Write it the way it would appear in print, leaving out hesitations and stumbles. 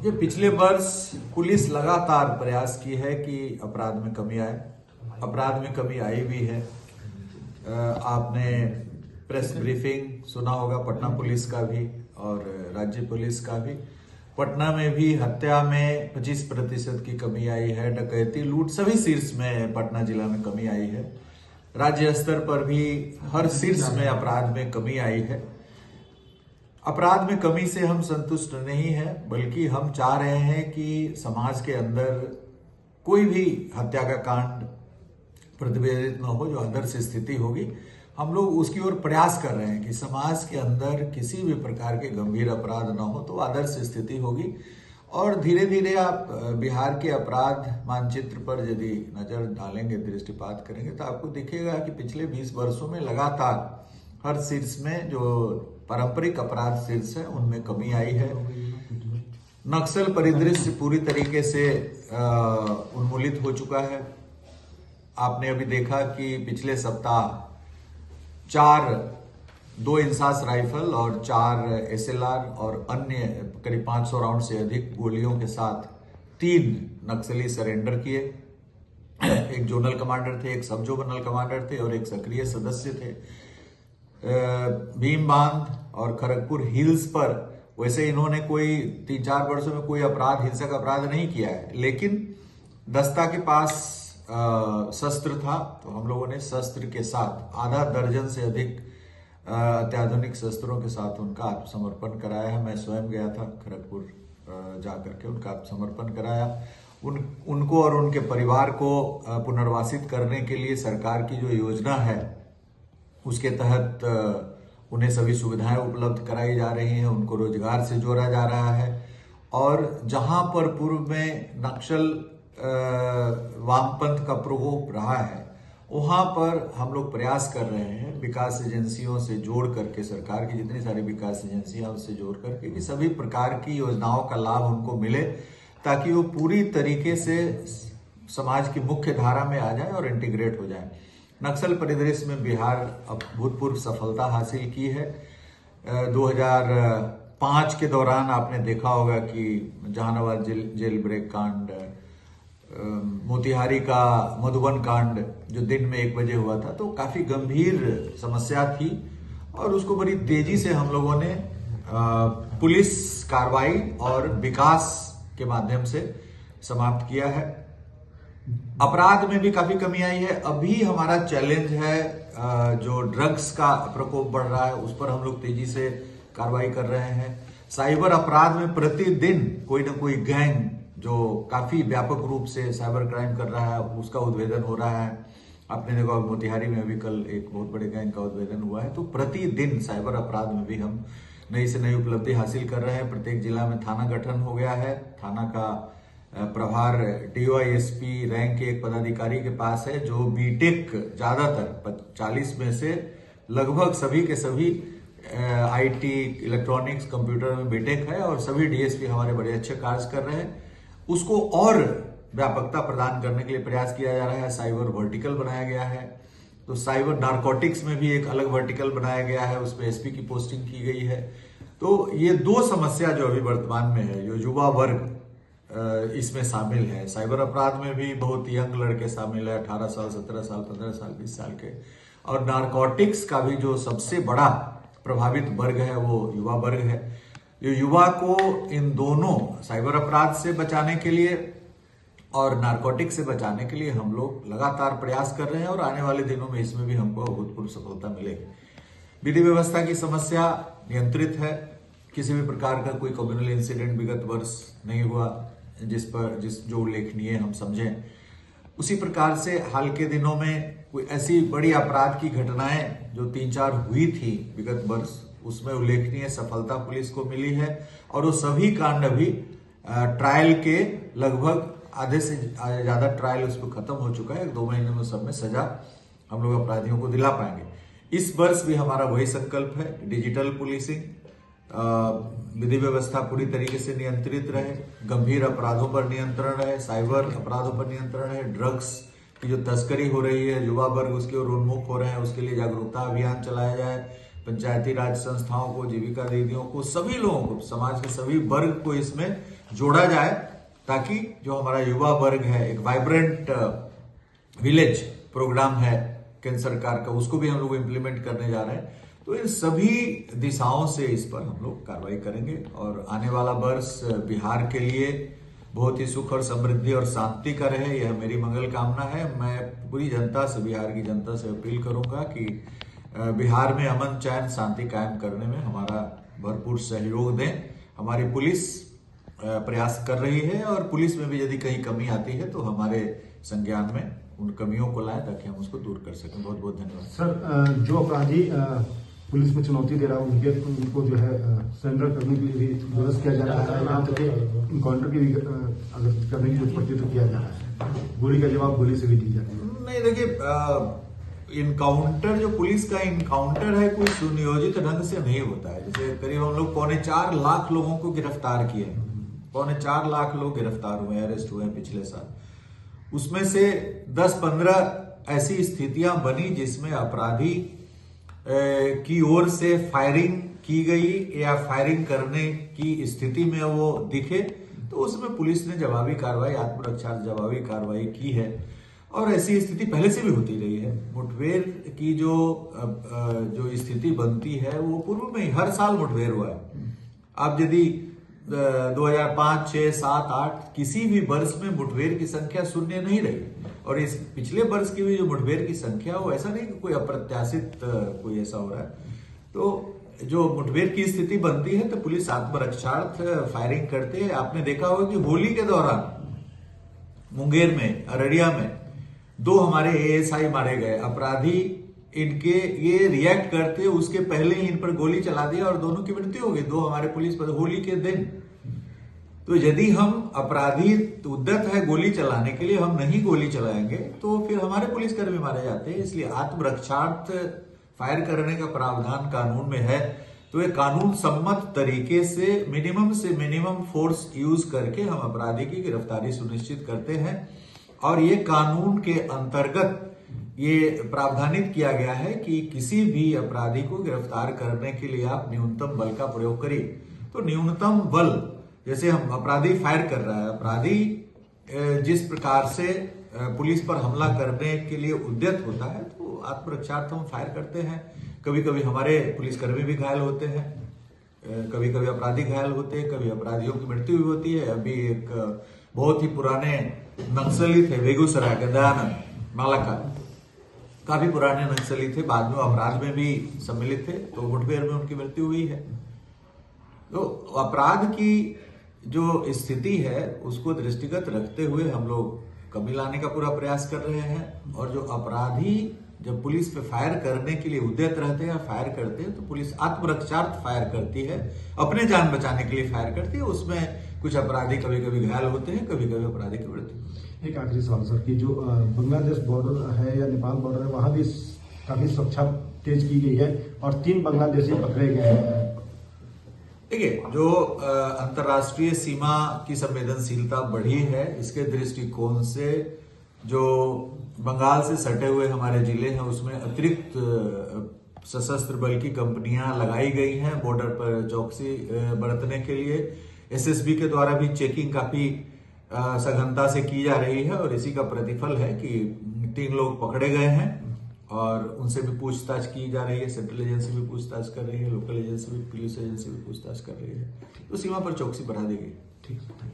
ये पिछले वर्ष पुलिस लगातार प्रयास की है कि अपराध में कमी आए। अपराध में कमी आई भी है। आपने प्रेस ब्रीफिंग सुना होगा पटना पुलिस का भी और राज्य पुलिस का भी। पटना में भी हत्या में 25% की कमी आई है। डकैती, लूट सभी शीर्ष में पटना जिला में कमी आई है। राज्य स्तर पर भी हर शीर्ष में अपराध में कमी आई है। अपराध में कमी से हम संतुष्ट नहीं है, बल्कि हम चाह रहे हैं कि समाज के अंदर कोई भी हत्या का कांड प्रतिवेदित न हो, जो आदर्श स्थिति होगी। हम लोग उसकी ओर प्रयास कर रहे हैं कि समाज के अंदर किसी भी प्रकार के गंभीर अपराध न हो, तो आदर्श स्थिति होगी। और धीरे धीरे आप बिहार के अपराध मानचित्र पर यदि नजर डालेंगे, दृष्टिपात करेंगे, तो आपको दिखेगा कि पिछले 20 वर्षों में लगातार हर शीर्ष में जो पारंपरिक अपराध शीर्ष है उनमें कमी आई है। नक्सल परिदृश्य पूरी तरीके से उन्मूलित हो चुका है। आपने अभी देखा कि पिछले सप्ताह 2 इंसास राइफल और 4 SLR और अन्य करीब 500 राउंड से अधिक गोलियों के साथ 3 नक्सली सरेंडर किए। एक जोनल कमांडर थे, एक सब जोनल कमांडर थे और एक सक्रिय सदस्य थे। भीम बांध और खड़गपुर हिल्स पर वैसे इन्होंने कोई 3-4 वर्षों में कोई अपराध, हिंसक अपराध नहीं किया है, लेकिन दस्ता के पास शस्त्र था, तो हम लोगों ने शस्त्र के साथ आधा दर्जन से अधिक अत्याधुनिक शस्त्रों के साथ उनका आत्मसमर्पण कराया है। मैं स्वयं गया था खड़गपुर जाकर के उनका आत्मसमर्पण कराया। उनको और उनके परिवार को पुनर्वासित करने के लिए सरकार की जो योजना है उसके तहत उन्हें सभी सुविधाएं उपलब्ध कराई जा रही हैं। उनको रोजगार से जोड़ा जा रहा है। और जहां पर पूर्व में नक्सल वामपंथ का प्रकोप रहा है, वहां पर हम लोग प्रयास कर रहे हैं विकास एजेंसियों से जोड़ करके, सरकार की जितनी सारी विकास एजेंसियां उससे जोड़ करके, कि सभी प्रकार की योजनाओं का लाभ उनको मिले, ताकि वो पूरी तरीके से समाज की मुख्य धारा में आ जाए और इंटीग्रेट हो जाए। नक्सल परिदृश्य में बिहार अभूतपूर्व सफलता हासिल की है। 2005 के दौरान आपने देखा होगा कि जहानाबाद जेल ब्रेक कांड, मोतिहारी का मधुबन कांड जो दिन में 1 बजे हुआ था, तो काफी गंभीर समस्या थी और उसको बड़ी तेजी से हम लोगों ने पुलिस कार्रवाई और विकास के माध्यम से समाप्त किया है। अपराध में भी काफी कमी आई है। अभी हमारा चैलेंज है जो ड्रग्स का प्रकोप बढ़ रहा है, उस पर हम लोग तेजी से कार्रवाई कर रहे हैं। साइबर अपराध में प्रतिदिन कोई ना कोई गैंग जो काफी व्यापक रूप से साइबर क्राइम कर रहा है, उसका उद्भेदन हो रहा है। आपने देखा मोतिहारी में अभी कल एक बहुत बड़े गैंग का उद्भेदन हुआ है। तो प्रतिदिन साइबर अपराध में भी हम नई से नई उपलब्धि हासिल कर रहे हैं। प्रत्येक जिला में थाना गठन हो गया है। थाना का प्रभार DOISP रैंक के एक पदाधिकारी के पास है, जो बीटेक, ज्यादातर 40 में से लगभग सभी के सभी IT, इलेक्ट्रॉनिक्स, कंप्यूटर में बीटेक है और सभी DSP हमारे बड़े अच्छे कार्य कर रहे हैं। उसको और व्यापकता प्रदान करने के लिए प्रयास किया जा रहा है। साइबर वर्टिकल बनाया गया है। तो साइबर नारकोटिक्स में भी एक अलग वर्टिकल बनाया गया है, उसमें SP की पोस्टिंग की गई है। तो ये 2 समस्या जो अभी वर्तमान में है, जो युवा वर्ग इसमें शामिल है। साइबर अपराध में भी बहुत यंग लड़के शामिल है, 18 साल, 17 साल, 15 साल, 20 साल के। और नारकोटिक्स का भी जो सबसे बड़ा प्रभावित वर्ग है वो युवा वर्ग है। जो युवा को इन दोनों साइबर अपराध से बचाने के लिए और नारकोटिक्स से बचाने के लिए हम लोग लगातार प्रयास कर रहे हैं और आने वाले दिनों में इसमें भी हमको अभूतपूर्व सफलता मिलेगी। विधि व्यवस्था की समस्या नियंत्रित है। किसी भी प्रकार का कोई कम्युनल इंसिडेंट विगत वर्ष नहीं हुआ जो उल्लेखनीय हम समझें। उसी प्रकार से हाल के दिनों में कोई ऐसी बड़ी अपराध की घटनाएं जो 3-4 हुई थी विगत वर्ष, उसमें उल्लेखनीय सफलता पुलिस को मिली है। और वो सभी कांड अभी ट्रायल के लगभग आधे से ज्यादा ट्रायल उस पर खत्म हो चुका है। 2 महीने में सब में सजा हम लोग अपराधियों को दिला पाएंगे। इस वर्ष भी हमारा वही संकल्प है, डिजिटल पुलिसिंग, विधि व्यवस्था पूरी तरीके से नियंत्रित रहे, गंभीर अपराधों पर नियंत्रण रहे, साइबर अपराधों पर नियंत्रण रहे, ड्रग्स की जो तस्करी हो रही है, युवा वर्ग उसकी ओर उन्मुख हो रहे हैं, उसके लिए जागरूकता अभियान चलाया जाए, पंचायती राज संस्थाओं को, जीविका दीदियों को, सभी लोगों को, समाज के सभी वर्ग को इसमें जोड़ा जाए, ताकि जो हमारा युवा वर्ग है, एक वाइब्रेंट विलेज प्रोग्राम है केंद्र सरकार का, उसको भी हम लोग इम्प्लीमेंट करने जा रहे हैं। तो इन सभी दिशाओं से इस पर हम लोग कार्रवाई करेंगे और आने वाला वर्ष बिहार के लिए बहुत ही सुख और समृद्धि और शांति का रहे, यह मेरी मंगल कामना है। मैं पूरी जनता से, बिहार की जनता से अपील करूंगा कि बिहार में अमन, चैन, शांति कायम करने में हमारा भरपूर सहयोग दें। हमारी पुलिस प्रयास कर रही है और पुलिस में भी यदि कहीं कमी आती है तो हमारे संज्ञान में उन कमियों को लाएं ताकि हम उसको दूर कर सकें। बहुत बहुत धन्यवाद। सर, जो अपराधी पुलिस में चुनौती दे रहा है उनको जो है सरेंडर करने के लिए भी विरोध किया जा रहा है, यहाँ तक इनकाउंटर की भी अगर करने की जरूरत पड़ती है तो किया जा रहा है, गोली का जवाब गोली से भी दी जाती है। नहीं, देखिए, इनकाउंटर जो पुलिस का इनकाउंटर है कोई सुनियोजित ढंग से नहीं होता है। जैसे करीब हम लोग 4.25 लाख लोगों को गिरफ्तार किए, 4.25 लाख लोग गिरफ्तार हुए, अरेस्ट हुए पिछले साल। उसमें से 10-15 ऐसी स्थितियां बनी जिसमें अपराधी की ओर से फायरिंग की गई या फायरिंग करने की स्थिति में वो दिखे, तो उसमें पुलिस ने जवाबी कार्रवाई, आत्मरक्षा जवाबी कार्रवाई की है। और ऐसी स्थिति पहले से भी होती रही है। मुठभेड़ की जो स्थिति बनती है वो पूर्व में ही हर साल मुठभेड़ हुआ है। अब यदि 2005, 6, 7, 8 किसी भी वर्ष में मुठभेड़ की संख्या शून्य नहीं रही, और इस पिछले वर्ष की भी जो मुठभेड़ की संख्या वो ऐसा नहीं कि कोई अप्रत्याशित कोई ऐसा हो रहा है। तो जो मुठभेड़ की स्थिति बनती है तो पुलिस आत्मरक्षार्थ फायरिंग करते हैं। आपने देखा होगा कि होली के दौरान मुंगेर में, अररिया में 2 हमारे ASI मारे गए। अपराधी इनके ये रिएक्ट करते उसके पहले ही इन पर गोली चला दिया और दोनों की मृत्यु हो गई, 2 हमारे पुलिस पर होली के दिन। तो यदि हम अपराधी उद्यत है गोली चलाने के लिए, हम नहीं गोली चलाएंगे तो फिर हमारे पुलिसकर्मी मारे जाते हैं। इसलिए आत्मरक्षार्थ फायर करने का प्रावधान कानून में है। तो ये कानून सम्मत तरीके से मिनिमम फोर्स यूज करके हम अपराधी की गिरफ्तारी सुनिश्चित करते हैं। और ये कानून के अंतर्गत ये प्रावधानित किया गया है कि किसी भी अपराधी को गिरफ्तार करने के लिए आप न्यूनतम बल का प्रयोग करिए। तो न्यूनतम बल, जैसे हम अपराधी फायर कर रहा है, अपराधी जिस प्रकार से पुलिस पर हमला करने के लिए उद्यत होता है, तो आत्मरक्षार्थ हम फायर करते हैं। कभी कभी हमारे पुलिसकर्मी भी घायल होते हैं, कभी कभी अपराधी घायल होते हैं, कभी अपराधियों की मृत्यु भी होती है। अभी एक बहुत ही पुराने नक्सली थे बेगूसराय के, दयानंद मालाका, काफी पुराने नक्सली थे, बाद में अपराध में भी सम्मिलित थे, तो मुठभेड़ में उनकी मृत्यु हुई है। तो अपराध की जो स्थिति है उसको दृष्टिगत रखते हुए हम लोग कमी लाने का पूरा प्रयास कर रहे हैं। और जो अपराधी जब पुलिस पे फायर करने के लिए उद्यत रहते हैं या फायर करते हैं, तो पुलिस आत्मरक्षार्थ फायर करती है, अपने जान बचाने के लिए फायर करती है। उसमें कुछ अपराधी कभी कभी घायल होते हैं, कभी कभी अपराधी की मृत्यु। एक आखिरी सवाल सर, कि जो बांग्लादेश बॉर्डर है या नेपाल बॉर्डर है, वहां भी काफी सुरक्षा तेज की गई है और 3 बांग्लादेशी पकड़े गए हैं। देखिए, जो अंतर्राष्ट्रीय सीमा की संवेदनशीलता बढ़ी है, इसके दृष्टिकोण से जो बंगाल से सटे हुए हमारे जिले हैं उसमें अतिरिक्त सशस्त्र बल की कंपनियां लगाई गई हैं बॉर्डर पर चौकसी बरतने के लिए। SSB के द्वारा भी चेकिंग काफी सघनता से की जा रही है और इसी का प्रतिफल है कि 3 लोग पकड़े गए हैं और उनसे भी पूछताछ की जा रही है। सेंट्रल एजेंसी भी पूछताछ कर रही है, लोकल एजेंसी भी, पुलिस एजेंसी भी पूछताछ कर रही है। तो सीमा पर चौकसी बढ़ा दी गई। ठीक है।